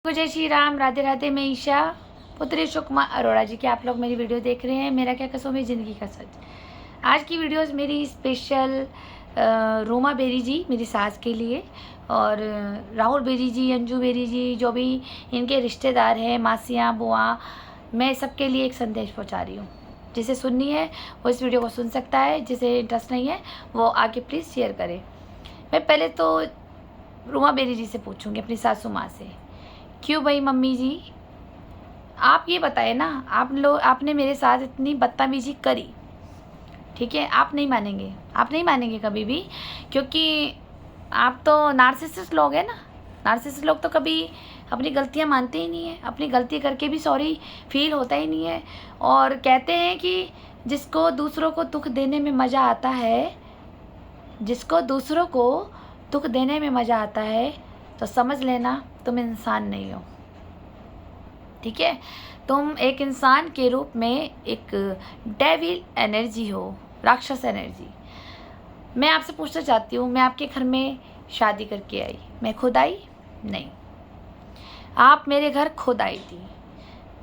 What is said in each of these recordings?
जय श्री राम, राधे राधे। मैं ईशा, पुत्री सुकमा अरोड़ा जी की आप लोग मेरी वीडियो देख रहे हैं। मेरा क्या कसम है ज़िंदगी का सच। आज की वीडियोस मेरी स्पेशल रोमा बेरी जी मेरी सास के लिए, और राहुल बेरी जी, अंजू बेरी जी, जो भी इनके रिश्तेदार हैं, मासियाँ बुआ, मैं सबके लिए एक संदेश पहुंचा रही हूँ। जिसे सुननी है वो इस वीडियो को सुन सकता है, जिसे इंटरेस्ट नहीं है वो आगे प्लीज़ शेयर करे। मैं पहले तो रोमा बेरी जी से पूछूँगी, अपनी सासू माँ से, क्यों भाई मम्मी जी, आप ये बताए ना, आपने मेरे साथ इतनी बदतमीजी करी, ठीक है? आप नहीं मानेंगे कभी भी, क्योंकि आप तो नार्सिसिस्ट लोग हैं ना। नार्सिसिस्ट लोग तो कभी अपनी गलतियां मानते ही नहीं है, अपनी गलती करके भी सॉरी फील होता ही नहीं है। और कहते हैं कि जिसको दूसरों को दुख देने में मज़ा आता है, जिसको दूसरों को दुख देने में मज़ा आता है, तो समझ लेना तुम इंसान नहीं हो, ठीक है? तुम एक इंसान के रूप में एक डेविल एनर्जी हो, राक्षस एनर्जी। मैं आपसे पूछना चाहती हूँ, मैं आपके घर में शादी करके आई, मैं खुद आई? नहीं, आप मेरे घर खुद आई थी।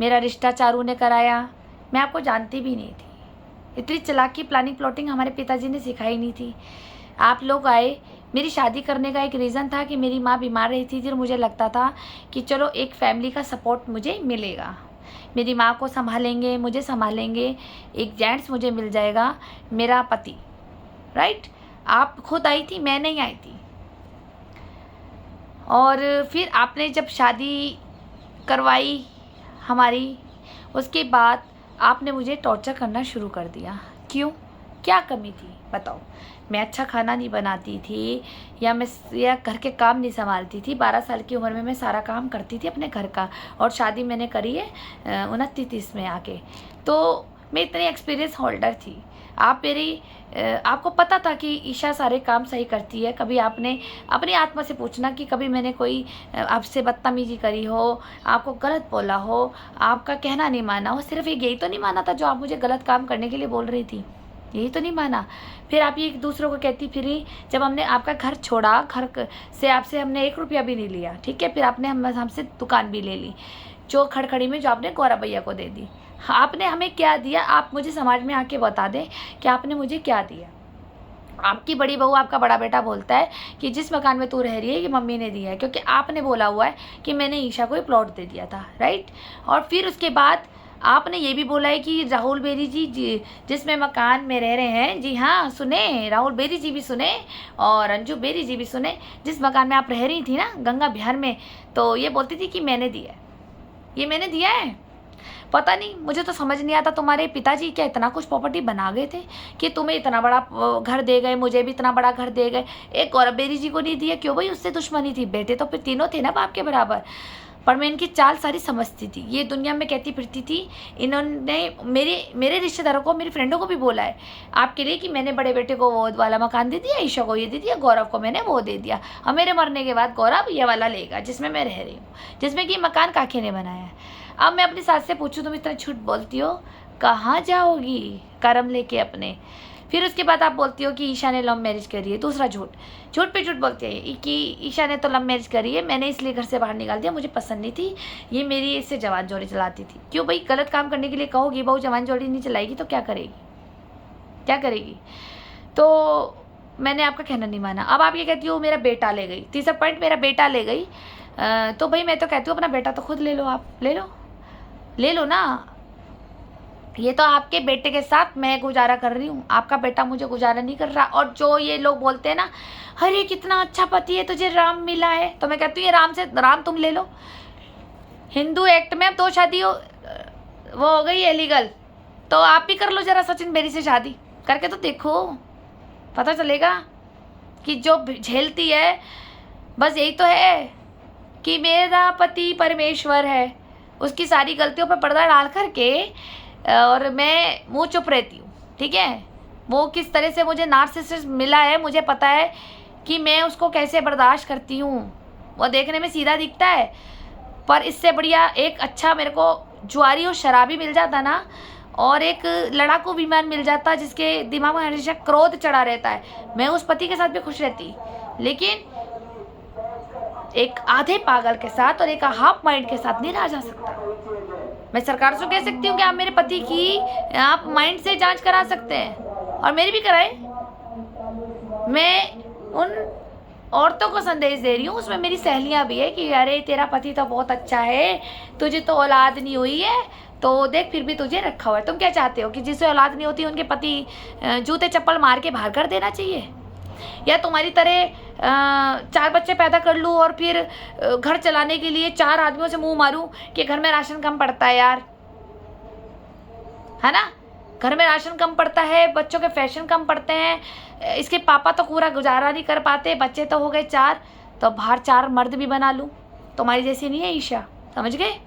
मेरा रिश्ता चारू ने कराया, मैं आपको जानती भी नहीं थी। इतनी चालाकी प्लानिंग प्लॉटिंग हमारे पिताजी ने सिखाई नहीं थी। आप लोग आए, मेरी शादी करने का एक रीज़न था कि मेरी माँ बीमार रहती थी और मुझे लगता था कि चलो एक फैमिली का सपोर्ट मुझे मिलेगा, मेरी माँ को संभालेंगे, मुझे संभालेंगे, एक जेंट्स मुझे मिल जाएगा, मेरा पति। राइट? आप खुद आई थी, मैं नहीं आई थी। और फिर आपने जब शादी करवाई हमारी, उसके बाद आपने मुझे टॉर्चर करना शुरू कर दिया। क्यों? क्या कमी थी बताओ? मैं अच्छा खाना नहीं बनाती थी, या घर के काम नहीं संभालती थी? 12 साल की उम्र में मैं सारा काम करती थी अपने घर का, और शादी मैंने करी है 29-30 में आके। तो मैं इतनी एक्सपीरियंस होल्डर थी। आपको पता था कि ईशा सारे काम सही करती है। कभी आपने अपनी आत्मा से पूछना कि कभी मैंने कोई आपसे बदतमीजी करी हो, आपको गलत बोला हो, आपका कहना नहीं माना हो? सिर्फ यही तो नहीं माना था जो आप मुझे गलत काम करने के लिए बोल रही थी? यही तो नहीं माना? फिर आप ये एक दूसरों को कहती फिरी। जब हमने आपका घर छोड़ा, घर से आपसे हमने 1 रुपया भी नहीं लिया, ठीक है? फिर आपने हमसे दुकान भी ले ली, जो खड़खड़ी में जो आपने गौरव भैया को दे दी। आपने हमें क्या दिया? आप मुझे समाज में आके बता दें कि आपने मुझे क्या दिया। आपकी बड़ी बहू, आपका बड़ा बेटा बोलता है कि जिस मकान में तू रह रही है ये मम्मी ने दिया है, क्योंकि आपने बोला हुआ है कि मैंने ईशा को ये प्लॉट दे दिया था। राइट? और फिर उसके बाद आपने ये भी बोला है कि राहुल बेरी जी जिसमें मकान में रह रहे हैं, जी हाँ सुने, राहुल बेरी जी भी सुने और अंजू बेरी जी भी सुने, जिस मकान में आप रह रही थी ना गंगा बिहार में, तो ये बोलती थी कि मैंने दिया है, ये मैंने दिया है। पता नहीं, मुझे तो समझ नहीं आता, तुम्हारे पिताजी क्या इतना कुछ प्रॉपर्टी बना गए थे कि तुम्हें इतना बड़ा घर दे गए, मुझे भी इतना बड़ा घर दे गए, एक गौरव बेरी जी को नहीं दिया? क्यों भाई? उससे दुश्मनी थी? बेटे तो फिर तीनों थे ना बाप के बराबर। पर मैं इनकी चाल सारी समझती थी, ये दुनिया में कहती फिरती थी। इन्होंने मेरे रिश्तेदारों को, मेरी फ्रेंडों को भी बोला है आपके लिए कि मैंने बड़े बेटे को वो वाला मकान दे दिया, ईशा को ये दे दिया, गौरव को मैंने वो दे दिया, और मेरे मरने के बाद गौरव ये वाला लेगा जिसमें मैं रह रही हूँ, जिसमें कि मकान काके ने बनाया है। अब मैं अपनी सास से पूछूं, तुम इतना झूठ बोलती हो, कहाँ जाओगी कर्म लेके अपने? फिर उसके बाद आप बोलती हो कि ईशा ने लव मैरिज करी है। दूसरा झूठ पे झूठ बोलती है कि ईशा ने तो लव मैरिज करी है, मैंने इसलिए घर से बाहर निकाल दिया, मुझे पसंद नहीं थी, ये मेरी इससे जवान जोड़ी चलाती थी। क्यों भाई? गलत काम करने के लिए कहोगी, बहू जवान जोड़ी नहीं चलाएगी तो क्या करेगी? क्या करेगी? तो मैंने आपका कहना नहीं माना। अब आप ये कहती हो मेरा बेटा ले गई। तीसरा पॉइंट, मेरा बेटा ले गई। तो भाई मैं तो कहती हूँ अपना बेटा तो खुद ले लो, आप ले लो ना। ये तो आपके बेटे के साथ मैं गुजारा कर रही हूँ, आपका बेटा मुझे गुजारा नहीं कर रहा। और जो ये लोग बोलते हैं ना, अरे कितना अच्छा पति है तुझे, राम मिला है, तो मैं कहती हूँ ये राम तुम ले लो। हिंदू एक्ट में अब 2 शादी वो हो गई है लीगल, तो आप भी कर लो जरा सचिन बेरी से शादी करके तो देखो, पता चलेगा कि जो झेलती है बस यही तो है कि मेरा पति परमेश्वर है, उसकी सारी गलतियों पर पर्दा डाल करके और मैं मुंह चुप रहती हूँ, ठीक है? वो किस तरह से मुझे नार्सिसिस्ट मिला है, मुझे पता है कि मैं उसको कैसे बर्दाश्त करती हूँ। वो देखने में सीधा दिखता है, पर इससे बढ़िया एक अच्छा मेरे को जुआरी और शराबी मिल जाता ना, और एक लड़ाकू विमान मिल जाता जिसके दिमाग में हमेशा क्रोध चढ़ा रहता है, मैं उस पति के साथ भी खुश रहती। लेकिन एक आधे पागल के साथ और एक हाफ माइंड के साथ नहीं रहा जा सकता। मैं सरकार से कह सकती हूँ कि आप मेरे पति की आप माइंड से जांच करा सकते हैं और मेरी भी कराए। मैं उन औरतों को संदेश दे रही हूँ, उसमें मेरी सहेलियाँ भी है कि अरे तेरा पति तो बहुत अच्छा है, तुझे तो औलाद नहीं हुई है तो देख फिर भी तुझे रखा हुआ है। तुम क्या चाहते हो कि जिसे औलाद नहीं होती उनके पति जूते चप्पल मार के बाहर कर देना चाहिए, या तुम्हारी तरह 4 बच्चे पैदा कर लूँ और फिर घर चलाने के लिए 4 आदमियों से मुंह मारूं कि घर में राशन कम पड़ता है यार, है ना, घर में राशन कम पड़ता है, बच्चों के फैशन कम पड़ते हैं, इसके पापा तो पूरा गुजारा नहीं कर पाते, बच्चे तो हो गए 4, तो बाहर 4 मर्द भी बना लूँ। तुम्हारी जैसी नहीं है ईशा, समझ गए?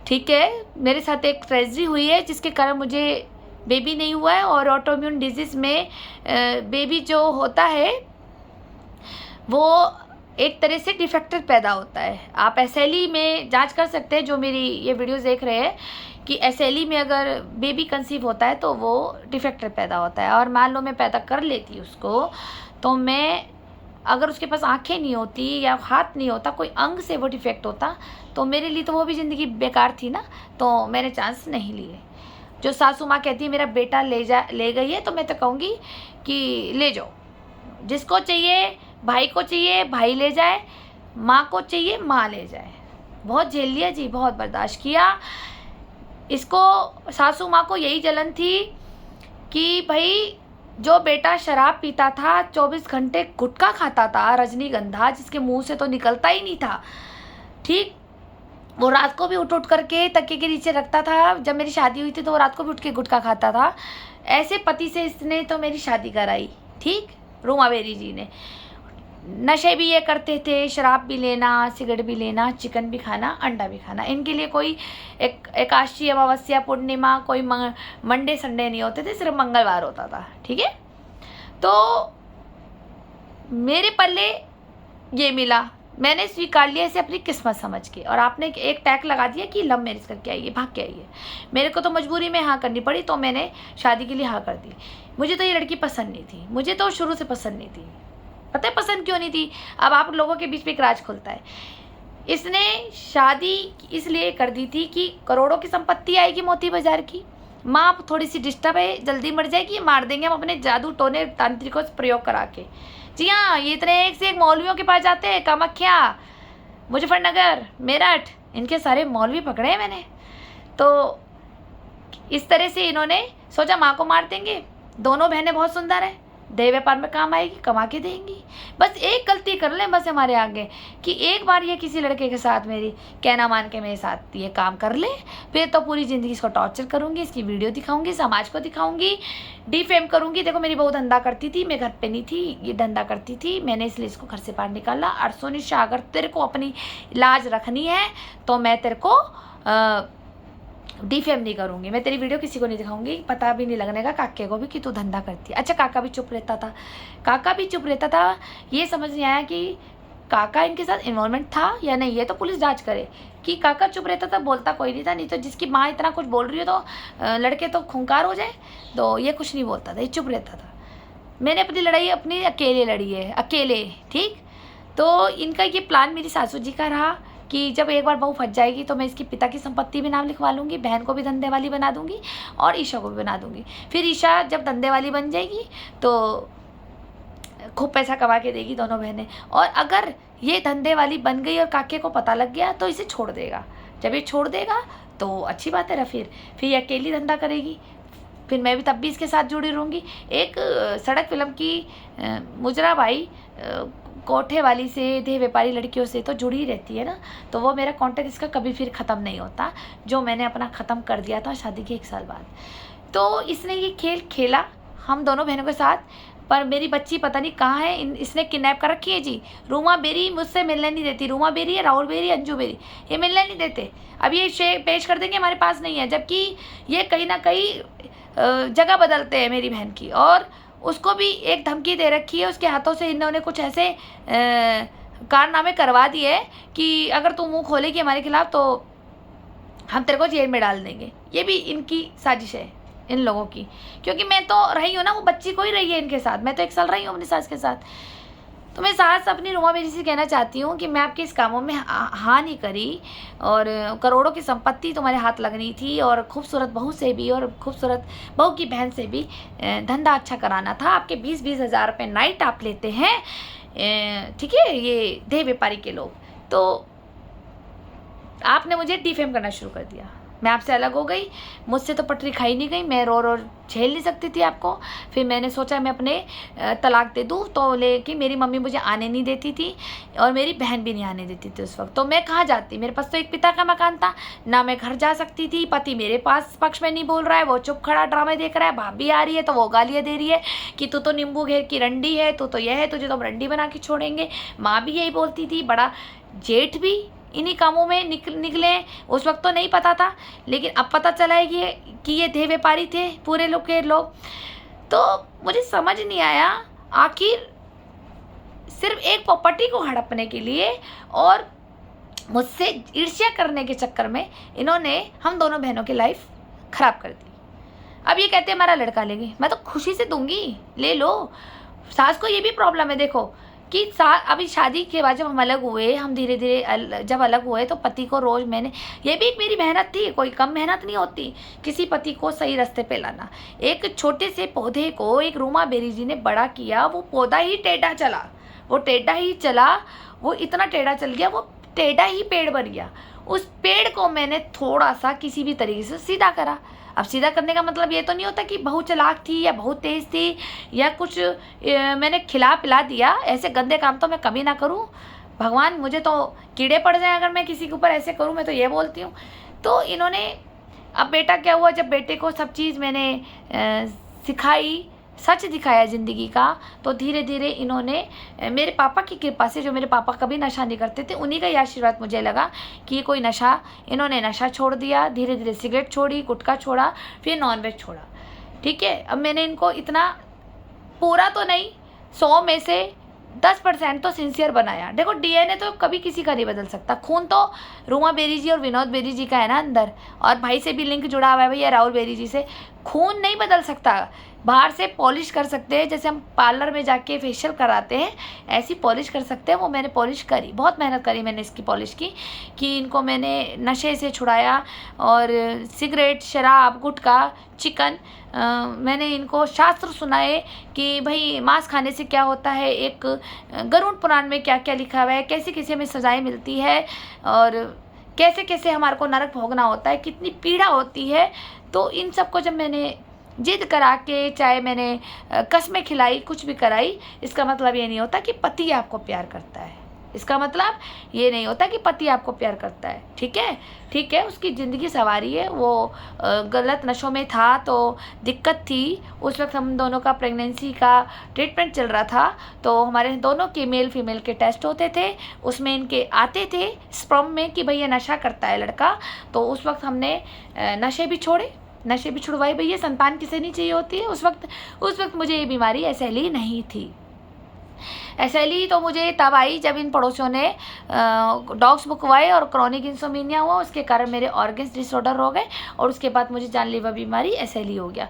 ठीक है, मेरे साथ एक ट्रेजेडी हुई है जिसके कारण मुझे बेबी नहीं हुआ है, और ऑटोइम्यून डिजीज़ में बेबी जो होता है वो एक तरह से डिफेक्टेड पैदा होता है। आप SLE में जांच कर सकते हैं, जो मेरी ये वीडियोस देख रहे हैं, कि SLE में अगर बेबी कंसीव होता है तो वो डिफेक्टेड पैदा होता है। और मान लो मैं पैदा कर लेती उसको, तो मैं अगर उसके पास आंखें नहीं होती या हाथ नहीं होता, कोई अंग से वो डिफेक्ट होता, तो मेरे लिए तो वो भी ज़िंदगी बेकार थी ना, तो मैंने चांस नहीं लिए। जो सासू माँ कहती है मेरा बेटा ले गई है, तो मैं तो कहूँगी कि ले जाओ, जिसको चाहिए, भाई को चाहिए भाई ले जाए, माँ को चाहिए माँ ले जाए। बहुत झेल लिया जी, बहुत बर्दाश्त किया। इसको सासू माँ को यही जलन थी कि भाई जो बेटा शराब पीता था, 24 घंटे गुटखा खाता था, रजनीगंधा, जिसके मुंह से तो निकलता ही नहीं था, ठीक, वो रात को भी उठ करके तकिए के नीचे रखता था। जब मेरी शादी हुई थी तो वो रात को भी उठ के गुटखा खाता था। ऐसे पति से इसने तो मेरी शादी कराई, ठीक, रूमा बेरी जी ने। नशे भी ये करते थे, शराब भी लेना, सिगरेट भी लेना, चिकन भी खाना, अंडा भी खाना। इनके लिए कोई एकादशी, अमावस्या, पूर्णिमा, कोई मंडे संडे नहीं होते थे, सिर्फ मंगलवार होता था, ठीक है। तो मेरे पल्ले ये मिला, मैंने स्वीकार लिया इसे अपनी किस्मत समझ के, और आपने एक टैग लगा दिया कि लव मैरिज करके आइए, भाग के आइए। मेरे को तो मजबूरी में हाँ करनी पड़ी, तो मैंने शादी के लिए हाँ कर दी। मुझे तो ये लड़की पसंद नहीं थी, मुझे तो शुरू से पसंद नहीं थी। पता है पसंद क्यों नहीं थी? अब आप लोगों के बीच में एक राज खुलता है। इसने शादी इसलिए कर दी थी कि करोड़ों की संपत्ति आएगी मोती बाजार की, माँ थोड़ी सी डिस्टर्ब है, जल्दी मर जाएगी, मार देंगे हम अपने जादू टोने तांत्रिकों से प्रयोग करा के। जी हाँ, ये इतने एक से एक मौलवियों के पास जाते हैं, कामाख्या, मुजफ्फरनगर, मेरठ, इनके सारे मौलवी पकड़े हैं मैंने। तो इस तरह से इन्होंने सोचा माँ को मार देंगे, दोनों बहनें बहुत सुंदर हैं, दे व्यापार में काम आएगी, कमा के देंगी। बस एक गलती कर लें बस हमारे आगे, कि एक बार ये किसी लड़के के साथ मेरी कहना मान के मेरे साथ ये काम कर ले, फिर तो पूरी ज़िंदगी इसको टॉर्चर करूँगी, इसकी वीडियो दिखाऊंगी, समाज को दिखाऊंगी, डिफेम करूँगी। देखो मेरी बहू धंधा करती थी, मैं घर पे नहीं थी, ये धंधा करती थी, मैंने इसलिए इसको घर से बाहर निकाला। अर्सोनिशा, अगर तेरे को अपनी लाज रखनी है तो मैं तेरे को डिफेम नहीं करूँगी, मैं तेरी वीडियो किसी को नहीं दिखाऊंगी, पता भी नहीं लगने का काके को भी कि तू धंधा करती है। अच्छा, काका भी चुप रहता था, काका भी चुप रहता था। ये समझ नहीं आया कि काका इनके साथ इन्वॉल्वमेंट था या नहीं, ये तो पुलिस जांच करे। कि काका चुप रहता था, बोलता कोई नहीं था, नहीं तो जिसकी माँ इतना कुछ बोल रही हो तो लड़के तो खूंखार हो जाए, तो ये कुछ नहीं बोलता था, ये चुप रहता था। मैंने अपनी लड़ाई अपनी अकेले लड़ी है, अकेले, ठीक। तो इनका ये प्लान मेरी सासू जी का रहा कि जब एक बार बहू फंस जाएगी तो मैं इसकी पिता की संपत्ति भी नाम लिखवा लूँगी, बहन को भी धंधे वाली बना दूँगी और ईशा को भी बना दूँगी। फिर ईशा जब धंधे वाली बन जाएगी तो खूब पैसा कमा के देगी दोनों बहनें, और अगर ये धंधे वाली बन गई और काके को पता लग गया तो इसे छोड़ देगा। जब ये छोड़ देगा तो अच्छी बात है, फिर ये अकेली धंधा करेगी, फिर मैं भी तब भी इसके साथ जुड़ी रहूँगी। एक सड़क फिल्म की मुजरा बाई कोठे वाली से, देह व्यापारी लड़कियों से तो जुड़ी ही रहती है ना, तो वो मेरा कॉन्टेक्ट इसका कभी फिर ख़त्म नहीं होता, जो मैंने अपना ख़त्म कर दिया था शादी के 1 साल बाद। तो इसने ये खेल खेला हम दोनों बहनों के साथ, पर मेरी बच्ची पता नहीं कहाँ है, इसने किडनैप कर रखी है जी। रूमा बेरी मुझसे मिलने नहीं देती, रूमा बेरी है, राहुल बेरी, अंजू बेरी, ये मिलने नहीं देते। अब ये पेश कर देंगे हमारे पास नहीं है, जबकि ये कहीं ना कहीं जगह बदलते हैं मेरी बहन की, और उसको भी एक धमकी दे रखी है, उसके हाथों से इन्होंने कुछ ऐसे कारनामे करवा दिए कि अगर तू मुंह खोलेगी हमारे खिलाफ तो हम तेरे को जेल में डाल देंगे। ये भी इनकी साजिश है इन लोगों की, क्योंकि मैं तो रही हूँ ना, वो बच्ची को ही रही है इनके साथ, मैं तो 1 साल रही हूँ अपनी सास के साथ। तो मैं साहस अपनी रुमा बेरी से कहना चाहती हूँ कि मैं आपके इस कामों में हाँ नहीं करी, और करोड़ों की संपत्ति तुम्हारे हाथ लगनी थी, और खूबसूरत बहू से भी और खूबसूरत बहू की बहन से भी धंधा अच्छा कराना था। आपके 20-20 हज़ार रुपये नाइट आप लेते हैं, ठीक है, ये देह व्यापारी के लोग। तो आपने मुझे डिफेम करना शुरू कर दिया, मैं आपसे अलग हो गई, मुझसे तो पटरी खाई नहीं गई, मैं रो रो झेल नहीं सकती थी आपको। फिर मैंने सोचा मैं अपने तलाक दे दूँ, तो लेकिन मेरी मम्मी मुझे आने नहीं देती थी और मेरी बहन भी नहीं आने देती थी उस वक्त। तो मैं कहाँ जाती, मेरे पास तो एक पिता का मकान था ना, मैं घर जा सकती थी। पति मेरे पास पक्ष में नहीं बोल रहा है, वो चुप खड़ा ड्रामे देख रहा है। भाभी आ रही है तो वो गालियाँ दे रही है कि तू तो नींबू घेर की रंडी है, तू तो यह है, तुझे तो हम रंडी बना के छोड़ेंगे। माँ भी यही बोलती थी, बड़ा जेठ भी इन्हीं कामों में निकले। उस वक्त तो नहीं पता था, लेकिन अब पता चला है कि ये देह व्यापारी थे पूरे लोग के लोग। तो मुझे समझ नहीं आया, आखिर सिर्फ एक प्रॉपर्टी को हड़पने के लिए और मुझसे ईर्ष्या करने के चक्कर में इन्होंने हम दोनों बहनों की लाइफ खराब कर दी। अब ये कहते हैं हमारा लड़का लेंगे, मैं तो खुशी से दूंगी, ले लो। सास को ये भी प्रॉब्लम है, देखो कि अभी शादी के बाद जब हम अलग हुए, हम धीरे धीरे जब अलग हुए, तो पति को रोज़ मैंने, ये भी एक मेरी मेहनत थी, कोई कम मेहनत नहीं होती किसी पति को सही रास्ते पे लाना। एक छोटे से पौधे को एक रूमा बेरी जी ने बड़ा किया, वो पौधा ही टेढ़ा चला, वो टेढ़ा ही चला, वो इतना टेढ़ा चल गया, वो टेढ़ा ही पेड़ बन गया। उस पेड़ को मैंने थोड़ा सा किसी भी तरीके से सीधा करा। अब सीधा करने का मतलब ये तो नहीं होता कि बहुत चालाक थी या बहुत तेज़ थी या कुछ मैंने खिला पिला दिया। ऐसे गंदे काम तो मैं कभी ना करूं, भगवान मुझे तो कीड़े पड़ जाए अगर मैं किसी के ऊपर ऐसे करूं, मैं तो ये बोलती हूं। तो इन्होंने, अब बेटा क्या हुआ, जब बेटे को सब चीज़ मैंने सिखाई, सच दिखाया ज़िंदगी का, तो धीरे धीरे इन्होंने मेरे पापा की कृपा से, जो मेरे पापा कभी नशा नहीं करते थे, उन्हीं का ही आशीर्वाद मुझे लगा कि ये कोई नशा, इन्होंने नशा छोड़ दिया। धीरे धीरे सिगरेट छोड़ी, गुटखा छोड़ा, फिर नॉनवेज छोड़ा। ठीक है, अब मैंने इनको इतना, पूरा तो नहीं, 100 में से 10% तो सिंसियर बनाया। देखो डीएनए तो कभी किसी का नहीं बदल सकता, खून तो रूमा बेरी जी और विनोद बेरी जी का है ना अंदर, और भाई से भी लिंक जुड़ा हुआ है भैया राहुल बेरी जी से। खून नहीं बदल सकता, बाहर से पॉलिश कर सकते हैं, जैसे हम पार्लर में जाके फेशियल कराते हैं ऐसी पॉलिश कर सकते हैं। वो मैंने पॉलिश करी, बहुत मेहनत करी मैंने इसकी पॉलिश की, कि इनको मैंने नशे से छुड़ाया, और सिगरेट, शराब, गुटखा, चिकन, मैंने इनको शास्त्र सुनाए कि भाई मांस खाने से क्या होता है, एक गरुड़ पुराण में क्या क्या लिखा हुआ है, कैसे कैसे हमें सजाएं मिलती है, और कैसे कैसे हमारे को नरक भोगना होता है, कितनी पीड़ा होती है। तो इन सब को जब मैंने जिद करा के, चाहे मैंने कसमें खिलाई, कुछ भी कराई, इसका मतलब ये नहीं होता कि पति आपको प्यार करता है, इसका मतलब ये नहीं होता कि पति आपको प्यार करता है। ठीक है, ठीक है, उसकी ज़िंदगी सवारी है, वो गलत नशों में था तो दिक्कत थी। उस वक्त हम दोनों का प्रेगनेंसी का ट्रीटमेंट चल रहा था, तो हमारे दोनों के मेल फीमेल के टेस्ट होते थे, उसमें इनके आते थे स्पर्म में कि भैया नशा करता है लड़का। तो उस वक्त हमने नशे भी छोड़े, नशे भी छुड़वाए। भैया संतान किसे नहीं चाहिए होती है। उस वक्त मुझे ये बीमारी एसएलई नहीं थी। एसएलई तो मुझे तब आई जब इन पड़ोसियों ने डॉग्स बुकवाए और क्रॉनिक इंसोमिनिया हुआ, उसके कारण मेरे ऑर्गन्स डिसऑर्डर हो गए, और उसके बाद मुझे जानलेवा बीमारी एसएलई हो गया।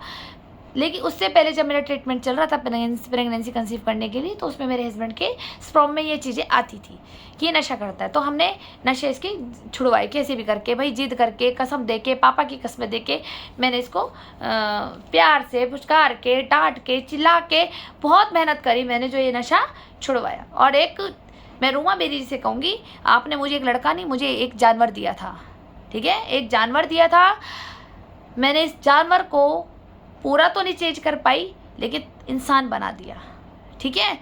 लेकिन उससे पहले जब मेरा ट्रीटमेंट चल रहा था प्रेगनेंसी कंसीव करने के लिए, तो उसमें मेरे हस्बैंड के स्पर्म में ये चीज़ें आती थी कि ये नशा करता है। तो हमने नशे इसके छुड़वाए कैसे भी करके, भाई जिद करके, कसम दे के, पापा की कसमें दे के, मैंने इसको प्यार से फुचकार के, डांट के, चिल्ला के, बहुत मेहनत करी मैंने, जो ये नशा छुड़वाया। और एक मैं रूमा बेरी से कहूँगी, आपने मुझे एक लड़का नहीं, मुझे एक जानवर दिया था। ठीक है, एक जानवर दिया था, मैंने इस जानवर को पूरा तो नहीं चेंज कर पाई, लेकिन इंसान बना दिया। ठीक है,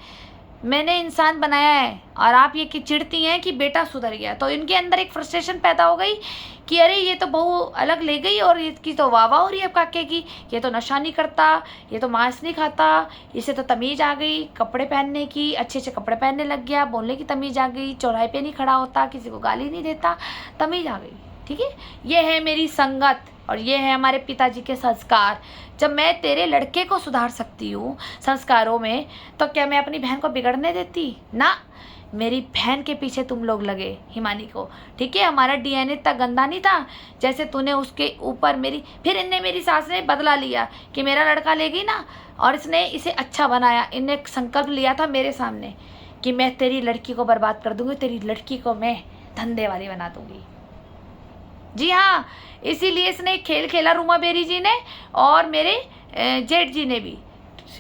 मैंने इंसान बनाया है, और आप ये कि चिढ़ती हैं कि बेटा सुधर गया, तो इनके अंदर एक फ्रस्ट्रेशन पैदा हो गई कि अरे ये तो बहू अलग ले गई और इसकी तो वाह हो रही है काके की, ये तो नशा नहीं करता, ये तो मांस नहीं खाता, इसे तो तमीज़ आ गई कपड़े पहनने की, अच्छे अच्छे कपड़े पहनने लग गया, बोलने की तमीज़ आ गई, चौराहे पे नहीं खड़ा होता, किसी को गाली नहीं देता, तमीज़ आ गई। ठीक है, ये है मेरी संगत और ये है हमारे पिताजी के संस्कार। जब मैं तेरे लड़के को सुधार सकती हूँ संस्कारों में, तो क्या मैं अपनी बहन को बिगड़ने देती? ना, मेरी बहन के पीछे तुम लोग लगे, हिमानी को। ठीक है, हमारा डीएनए इतना गंदा नहीं था जैसे तूने उसके ऊपर मेरी, फिर इनने मेरी सास ने बदला लिया कि मेरा लड़का लेगी ना, और इसने इसे अच्छा बनाया। इनने संकल्प लिया था मेरे सामने कि मैं तेरी लड़की को बर्बाद कर दूंगी, तेरी लड़की को मैं धंधे वाली बना दूंगी। जी हाँ, इसीलिए इसने खेल खेला रूमा बेरी जी ने और मेरे जेठ जी ने भी।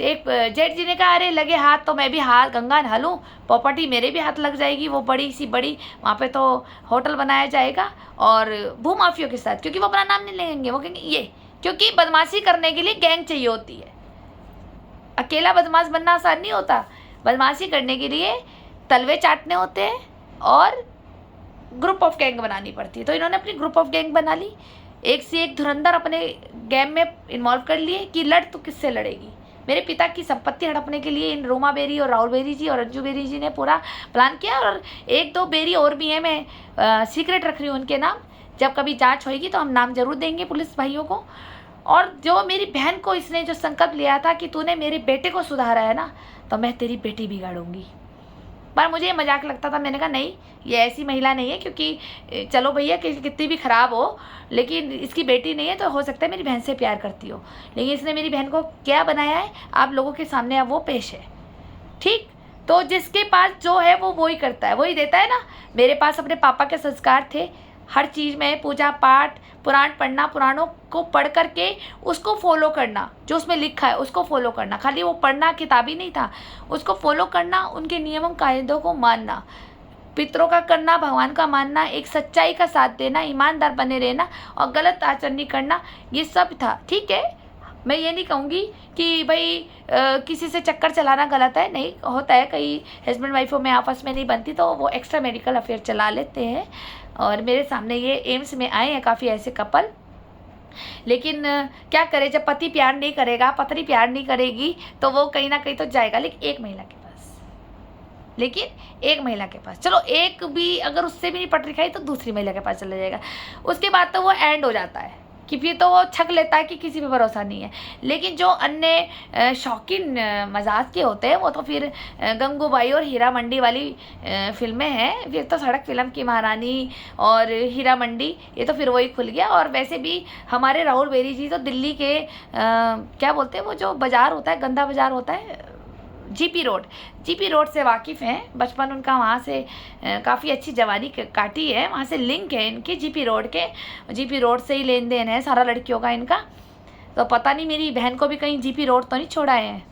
एक जेठ जी ने कहा अरे लगे हाथ तो मैं भी हाथ गंगा नहा लूँ, प्रॉपर्टी मेरे भी हाथ लग जाएगी, वो बड़ी सी बड़ी वहाँ पे तो होटल बनाया जाएगा और भूमाफियों के साथ, क्योंकि वो अपना नाम नहीं लेंगे, वो कहेंगे ये, क्योंकि बदमाशी करने के लिए गैंग चाहिए होती है। अकेला बदमाश बनना आसान नहीं होता, बदमाशी करने के लिए तलवे चाटने होते हैं और ग्रुप ऑफ गैंग बनानी पड़ती है। तो इन्होंने अपनी ग्रुप ऑफ गैंग बना ली, एक से एक धुरंधर अपने गैंग में इन्वॉल्व कर लिए कि लड़ तो किससे लड़ेगी। मेरे पिता की संपत्ति हड़पने के लिए इन रूमा बेरी और राहुल बेरी जी और अंजू बेरी जी ने पूरा प्लान किया। और एक दो बेरी और भी हैं, मैं सीक्रेट रख रही हूँ उनके नाम, जब कभी जांच होएगी तो हम नाम जरूर देंगे पुलिस भाइयों को। और जो मेरी बहन को इसने जो संकल्प लिया था कि तूने मेरे बेटे को सुधारा है ना, तो मैं तेरी बेटी बिगाड़ूंगी। पर मुझे मजाक लगता था, मैंने कहा नहीं, ये ऐसी महिला नहीं है, क्योंकि चलो भैया कितनी भी ख़राब हो लेकिन इसकी बेटी नहीं है, तो हो सकता है मेरी बहन से प्यार करती हो, लेकिन इसने मेरी बहन को क्या बनाया है आप लोगों के सामने, अब वो पेश है। ठीक, तो जिसके पास जो है वो वही करता है, वही देता है ना। मेरे पास अपने पापा के संस्कार थे, हर चीज़ में पूजा पाठ, पुराण पढ़ना, पुराणों को पढ़ करके उसको फॉलो करना, जो उसमें लिखा है उसको फॉलो करना, खाली वो पढ़ना किताबी नहीं था, उसको फॉलो करना, उनके नियमों कायदों को मानना, पितरों का करना, भगवान का मानना, एक सच्चाई का साथ देना, ईमानदार बने रहना और गलत आचरण नहीं करना, ये सब था। ठीक है, मैं ये नहीं कहूँगी कि भाई किसी से चक्कर चलाना गलत है, नहीं होता है, कई हस्बैंड वाइफों में आपस में नहीं बनती तो वो एक्स्ट्रा मेडिकल अफेयर चला लेते हैं। और मेरे सामने ये एम्स में आए हैं काफ़ी ऐसे कपल, लेकिन क्या करे, जब पति प्यार नहीं करेगा, पत्नी प्यार नहीं करेगी तो वो कहीं ना कहीं तो जाएगा। लेकिन एक महिला के पास, चलो एक भी अगर उससे भी नहीं पटरी खाई तो दूसरी महिला के पास चला जाएगा, उसके बाद तो वो एंड हो जाता है कि फिर तो वो छक लेता है कि किसी पे भरोसा नहीं है। लेकिन जो अन्य शौकीन मजाज के होते हैं वो तो फिर गंगूबाई और हीरा मंडी वाली फिल्में हैं, फिर तो सड़क फिल्म की महारानी और हीरा मंडी, ये तो फिर वही खुल गया। और वैसे भी हमारे राहुल बेरी जी तो दिल्ली के क्या बोलते हैं वो जो बाज़ार होता है, गंदा बाज़ार होता है, जीपी रोड से वाकिफ़ हैं। बचपन उनका वहाँ से काफ़ी अच्छी जवानी काटी है, वहाँ से लिंक है इनके जीपी रोड से ही लेन देन है सारा लड़कियों का इनका। तो पता नहीं मेरी बहन को भी कहीं जीपी रोड तो नहीं छोड़ा है।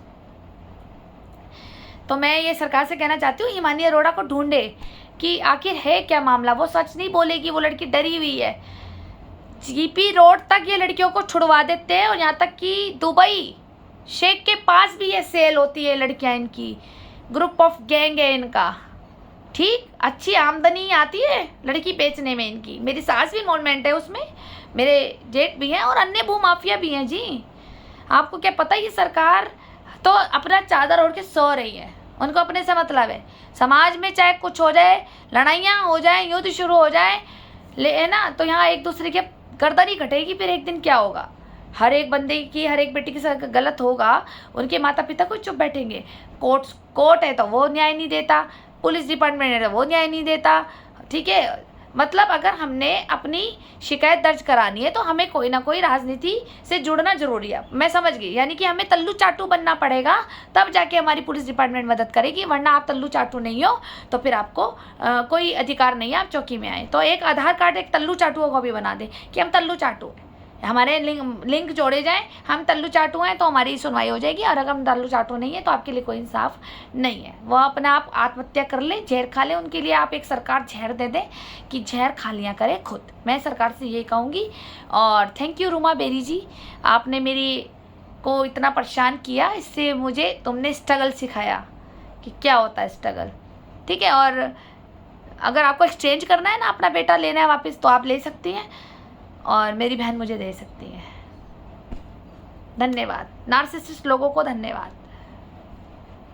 तो मैं ये सरकार से कहना चाहती हूँ, हिमानी अरोड़ा को ढूंढे कि आखिर है क्या मामला। वो सच नहीं बोलेगी, वो लड़की डरी हुई है। जीपी रोड तक ये लड़कियों को छुड़वा देते हैं और यहाँ तक कि दुबई शेख के पास भी ये सेल होती है लड़कियां, इनकी ग्रुप ऑफ गैंग है इनका। ठीक, अच्छी आमदनी आती है लड़की बेचने में इनकी। मेरी सास भी इन्वॉल्वमेंट है उसमें, मेरे जेठ भी हैं और अन्य भूमाफिया भी हैं जी। आपको क्या पता, ये सरकार तो अपना चादर ओढ़ के सो रही है, उनको अपने से मतलब है। समाज में चाहे कुछ हो जाए, लड़ाइयाँ हो जाए, युद्ध शुरू हो जाए है ना, तो यहाँ एक दूसरे के गर्दन ही कटेगी। फिर एक दिन क्या होगा, हर एक बंदे की, हर एक बेटी के साथ गलत होगा, उनके माता पिता को चुप बैठेंगे। कोर्ट है तो वो न्याय नहीं देता, पुलिस डिपार्टमेंट है तो वो न्याय नहीं देता। ठीक है, मतलब अगर हमने अपनी शिकायत दर्ज करानी है तो हमें कोई ना कोई राजनीति से जुड़ना जरूरी है। मैं समझ गई, यानी कि हमें तल्लू चाटू बनना पड़ेगा, तब जाके हमारी पुलिस डिपार्टमेंट मदद करेगी, वरना आप तल्लू चाटू नहीं हो तो फिर आपको कोई अधिकार नहीं है आप चौकी में आए। तो एक आधार कार्ड एक तल्लू चाटुओं को भी बना दें कि हम तल्लू चाटू हैं, हमारे लिंक जोड़े जाएं, हम तल्लू चाटू हैं तो हमारी सुनवाई हो जाएगी, और अगर हम तल्लू चाटू नहीं है तो आपके लिए कोई इंसाफ नहीं है। वो अपने आप आत्महत्या कर ले, जहर खा ले, उनके लिए आप एक सरकार जहर दे दें कि जहर खा लिया करे खुद। मैं सरकार से ये कहूँगी। और थैंक यू रूमा बेरी जी, आपने मेरी को इतना परेशान किया, इससे मुझे तुमने स्ट्रगल सिखाया कि क्या होता है स्ट्रगल। ठीक है, और अगर आपको एक्सचेंज करना है ना, अपना बेटा लेना है वापस, तो आप ले सकती हैं और मेरी बहन मुझे दे सकती है। धन्यवाद। नार्सिसिस्ट लोगों को धन्यवाद।